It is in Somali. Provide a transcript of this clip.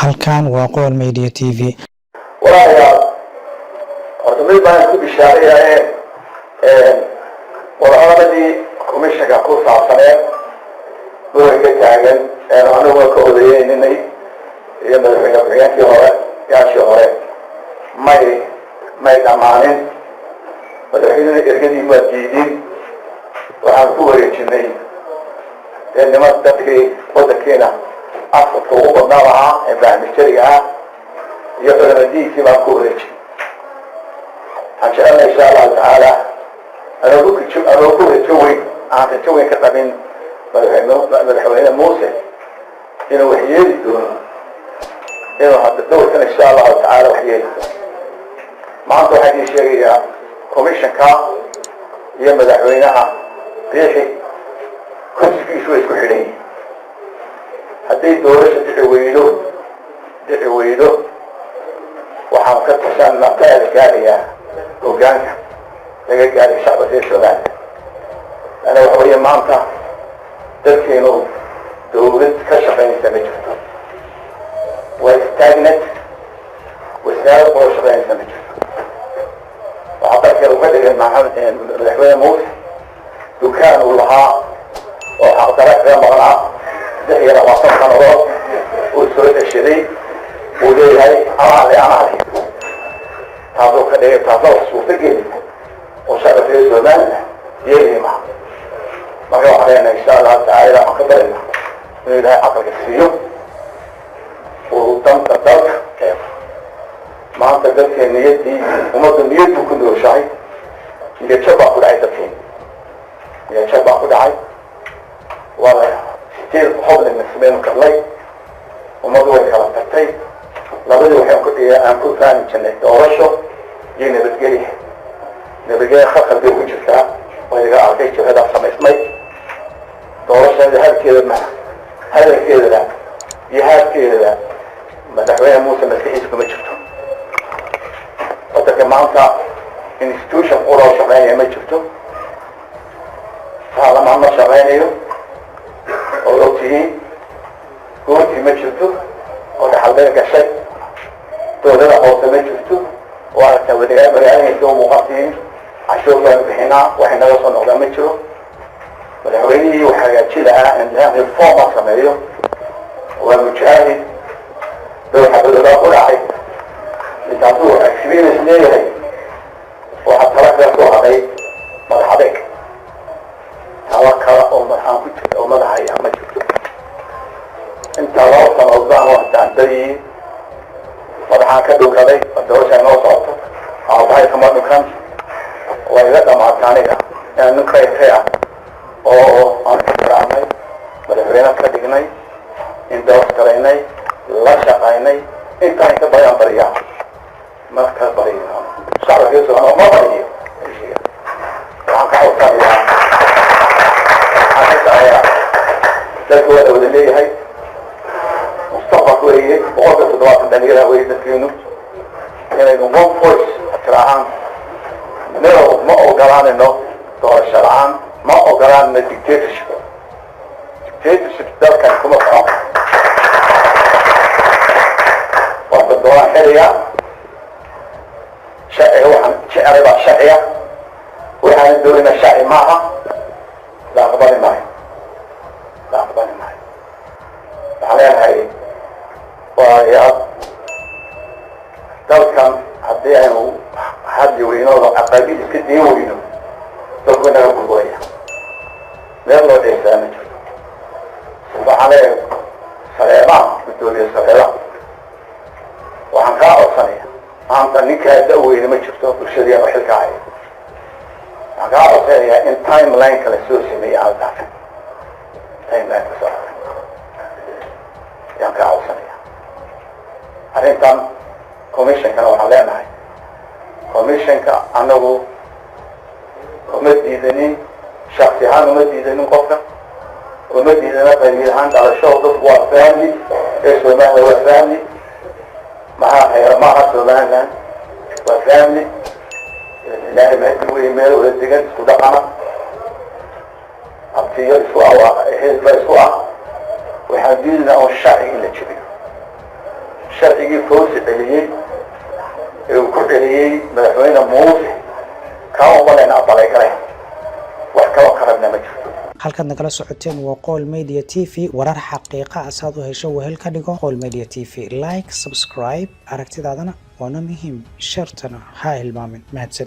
halkan waa Qowl Media TV. walaalayaal horta mid baan ku bishaareeyaa walaalamadii komishanka ku saabsaneen gobolka taagan anigu ka odayeynay iyo madaxweyne ku-xigeenkii hore yaashii hore may dhammaanin madaxweyne ergadii waa diidin waxaan ku wareejinay niman dadkii wadankiina asalka ugu badnaa lahaa ee baahmijariga ah iyo culamadiisii baan ku wareejin waxaan jecelnay insha allahu tacaala anoo ku rajo weyn aan rajo weyn ka qabin madaxweyne muuse inuu wax yeeli doono inuu hadda dowrkan insha allahu tacaala wax yeeli doono maanta waxaan ii sheegayaa commissionka iyo madaxweynaha biixi kursigiisu way isku xidhan yihiin hadday doorasha dhici weydo waxaan ka tashan naftaa la gaarayaa hogaanka laga gaaray shacba reer Soomaaliya ana waxa weeye maanta dadkeenu dowlad ka shaqaynaysa ma jirto waa stagnant wasaarad oo shaqaynaysa ma jirto waxaa dalka uga dhigay madaxweyne muuse dukaan uu lahaa oo xaqdara kaga maqnaa 16 sannadood uu soo ceshaday uu leeyahay amaale taasoo ka dhigay taasoo suurtageeda oo shacba reer Soomaaliya yeeli maha marka waxaan leenahay insha allahu tacaala waxaan ka barayna inuu ilaahay caqliga siiyo uu danta dalka eego maanta dadkeen niyaddii ummadda niyad buu ku nooshahay niyadjab baa ku dhacay dadkeena niyadjab baa ku dhacay waa sideed xubnin ismaynu karnay ummaddu way kala tagtay labadii waxaan aan ku faani jirnay doorasho iyo nabadgelya khalkhal bay ku jirtaa way laga arkay jihadaas samaysmay doorashada hadalkeedana iyo haadkeedana madaxweyne muuse maskaxiisa kuma jirto wadanka maanta institution quroo shaqeynaya ma jirto baarlamaan ma shaqeynayo oo ogtihiin goortii ma jirto oo dhaxalbeer gashay dowlada hoose ma jirto oo aragta magaalooyinka u muuqatiin cashuur baanu bixinaa waxay naga soo noqdaa ma jiro madaxweynihii uu hagaaji lahaa in reforma sameeyo waa mujaahid dowr xabadoodaa ku dhacay intaasuu experience leeyahay waxaa tala kale ku haday madax adeeg tala kale oo madaxaan ku jirta oo madaxaya ma jirto intaa 2 sano baan waxtaan dadii madaxaan ka dhukaday doorasha noo socoto aabahay kama dhukan way la dhamaatay aniga aan ninka oo aan ka raacnay madaxweyne ka dhignay indoors garaynay la shaqaynay intaan ka bayan bariya marka bariya shacabka soo ma bariyo waxaan ka codsanayaa dadku waa wada leeyahay mustaqbalku weeye 170 dhalinyarada way dadkeenu inaynu one voice atiraahaan ma ogolaanayno doorasho la'aan ma ogolaanayno dictatorship dalkan kuma socon waxaa doonaa xiliya sharciga waxaan jeclay baa sharciya waxaan doonayna sharci maaha la aqbali maayo waxaan leenahay waayaad dalkan haddii aynu hadli weyno aqaabid iska diin weyno dalku naga gurguraya meel loo dheesaa ma jirto waxaan leeyahay saleebaan gudoomiye saleebaan waxaan kaa codsanaya maanta ninkaa da-weyne ma jirto bulshadiiaba xilka haya waxaan kaa codsanayaa in timeline kale soo sameeya halkaas timeline ka soo ayaan kaa codsanaya arrintan commissionkana waxaan leenahay commissionka anagu uma diidanin shaksi ahaan uma diidanin qofka uma diidana qabiil ahaan dhalasho dadku waa family ee Soomaaliya waa family maxaa khayra maaha Somaliland waa family ilaahay mahdi wey meel wada degan isku dhaqana abtiyo isku ah waa xilba isku ah waxaan diidnaa oo sharci in la jabiyo sharcigii fawzi celiyey ee uu ku celiyey madaxweyne muuse kaa umalayna aqbalay gale wax kaloo qarabna ma jirto. halkaad nagala socoteen waa Qowl Media TV, warar xaqiiqa ah aad u hesho wehel ka dhigo Qowl Media TV. Like, subscribe, aragtidaadana waa muhiim, shartana ha hilmaamin. mahadsan.